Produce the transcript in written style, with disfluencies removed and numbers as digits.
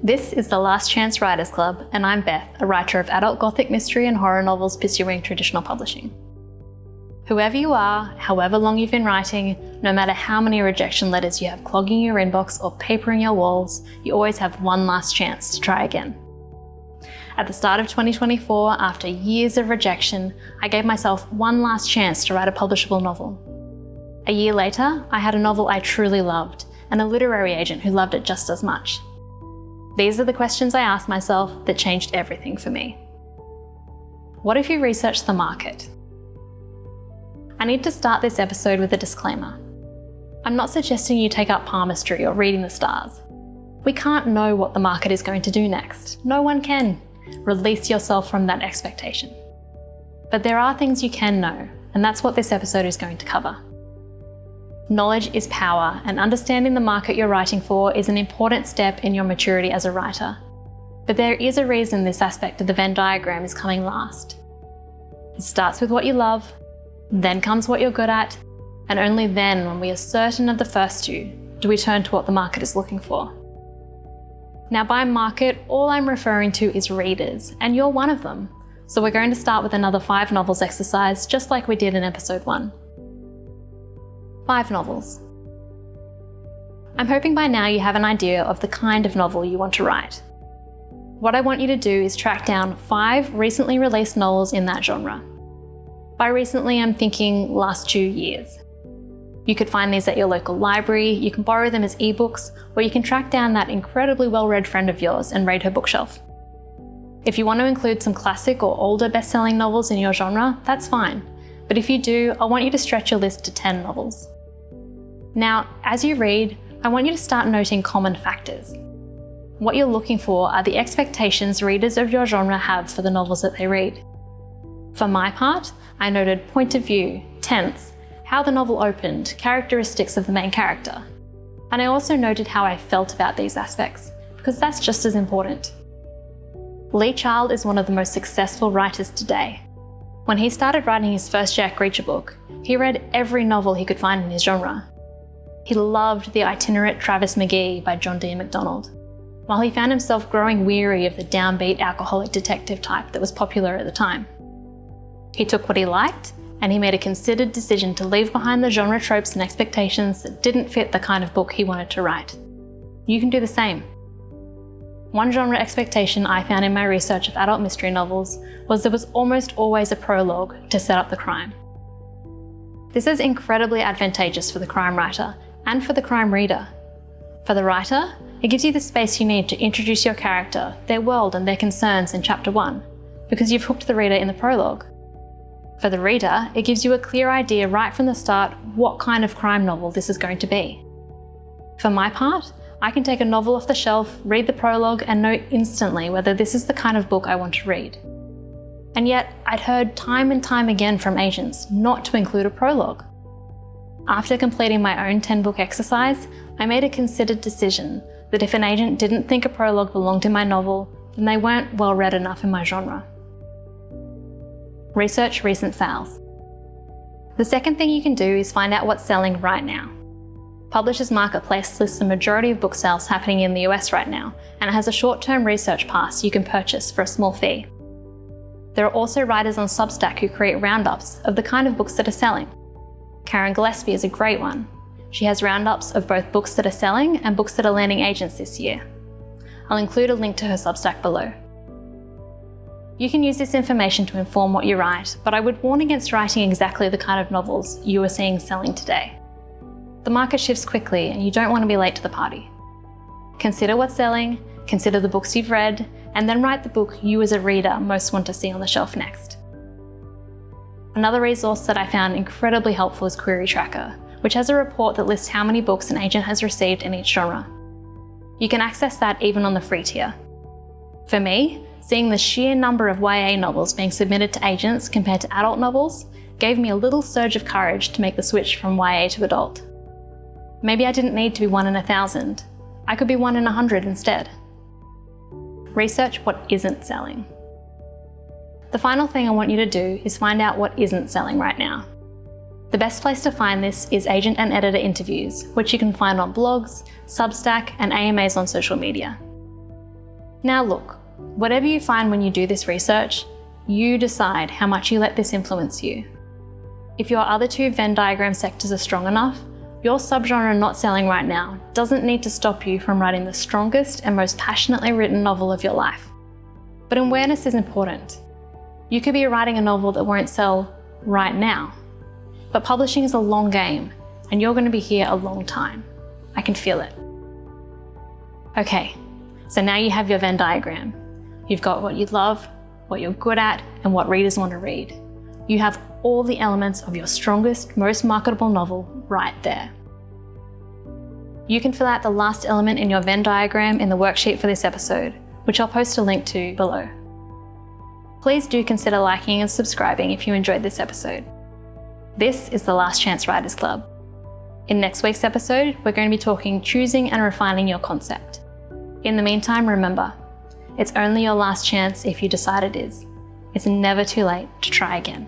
This is the Last Chance Writers Club, and I'm Beth, a writer of adult gothic mystery and horror novels pursuing traditional publishing. Whoever you are, however long you've been writing, no matter how many rejection letters you have clogging your inbox or papering your walls, you always have one last chance to try again. At the start of 2024, after years of rejection, I gave myself one last chance to write a publishable novel. A year later, I had a novel I truly loved, and a literary agent who loved it just as much. These are the questions I asked myself that changed everything for me. What if you research the market? I need to start this episode with a disclaimer. I'm not suggesting you take up palmistry or reading the stars. We can't know what the market is going to do next. No one can. Release yourself from that expectation. But there are things you can know, and that's what this episode is going to cover. Knowledge is power, and understanding the market you're writing for is an important step in your maturity as a writer. But there is a reason this aspect of the Venn diagram is coming last. It starts with what you love, then comes what you're good at, and only then, when we are certain of the first two, do we turn to what the market is looking for. Now, by market, all I'm referring to is readers, and you're one of them. So we're going to start with another 5 novels exercise, just like we did in episode 1. 5 novels. I'm hoping by now you have an idea of the kind of novel you want to write. What I want you to do is track down 5 recently released novels in that genre. By recently, I'm thinking last 2 years. You could find these at your local library, you can borrow them as ebooks, or you can track down that incredibly well-read friend of yours and raid her bookshelf. If you want to include some classic or older best-selling novels in your genre, that's fine. But if you do, I want you to stretch your list to 10 novels. Now, as you read, I want you to start noting common factors. What you're looking for are the expectations readers of your genre have for the novels that they read. For my part, I noted point of view, tense, how the novel opened, characteristics of the main character. And I also noted how I felt about these aspects, because that's just as important. Lee Child is one of the most successful writers today. When he started writing his first Jack Reacher book, he read every novel he could find in his genre. He loved The Itinerant Travis McGee by John D. MacDonald, while he found himself growing weary of the downbeat alcoholic detective type that was popular at the time. He took what he liked, and he made a considered decision to leave behind the genre tropes and expectations that didn't fit the kind of book he wanted to write. You can do the same. One genre expectation I found in my research of adult mystery novels was there was almost always a prologue to set up the crime. This is incredibly advantageous for the crime writer and for the crime reader. For the writer, it gives you the space you need to introduce your character, their world and their concerns in chapter 1, because you've hooked the reader in the prologue. For the reader, it gives you a clear idea right from the start what kind of crime novel this is going to be. For my part, I can take a novel off the shelf, read the prologue, and know instantly whether this is the kind of book I want to read. And yet, I'd heard time and time again from agents not to include a prologue. After completing my own 10-book exercise, I made a considered decision that if an agent didn't think a prologue belonged in my novel, then they weren't well read enough in my genre. Research recent sales. The second thing you can do is find out what's selling right now. Publishers Marketplace lists the majority of book sales happening in the US right now, and it has a short-term research pass you can purchase for a small fee. There are also writers on Substack who create roundups of the kind of books that are selling. Karen Gillespie is a great one. She has roundups of both books that are selling and books that are landing agents this year. I'll include a link to her Substack below. You can use this information to inform what you write, but I would warn against writing exactly the kind of novels you are seeing selling today. The market shifts quickly and you don't want to be late to the party. Consider what's selling, consider the books you've read, and then write the book you as a reader most want to see on the shelf next. Another resource that I found incredibly helpful is Query Tracker, which has a report that lists how many books an agent has received in each genre. You can access that even on the free tier. For me, seeing the sheer number of YA novels being submitted to agents compared to adult novels gave me a little surge of courage to make the switch from YA to adult. Maybe I didn't need to be 1 in 1,000. I could be 1 in 100 instead. Research what isn't selling. The final thing I want you to do is find out what isn't selling right now. The best place to find this is agent and editor interviews, which you can find on blogs, Substack, and AMAs on social media. Now look, whatever you find when you do this research, you decide how much you let this influence you. If your other two Venn diagram sectors are strong enough, your subgenre not selling right now doesn't need to stop you from writing the strongest and most passionately written novel of your life. But awareness is important. You could be writing a novel that won't sell right now, but publishing is a long game, and you're going to be here a long time. I can feel it. Okay, so now you have your Venn diagram. You've got what you love, what you're good at, and what readers want to read. You have all the elements of your strongest, most marketable novel right there. You can fill out the last element in your Venn diagram in the worksheet for this episode, which I'll post a link to below. Please do consider liking and subscribing if you enjoyed this episode. This is the Last Chance Writers Club. In next week's episode, we're going to be talking choosing and refining your concept. In the meantime, remember, it's only your last chance if you decide it is. It's never too late to try again.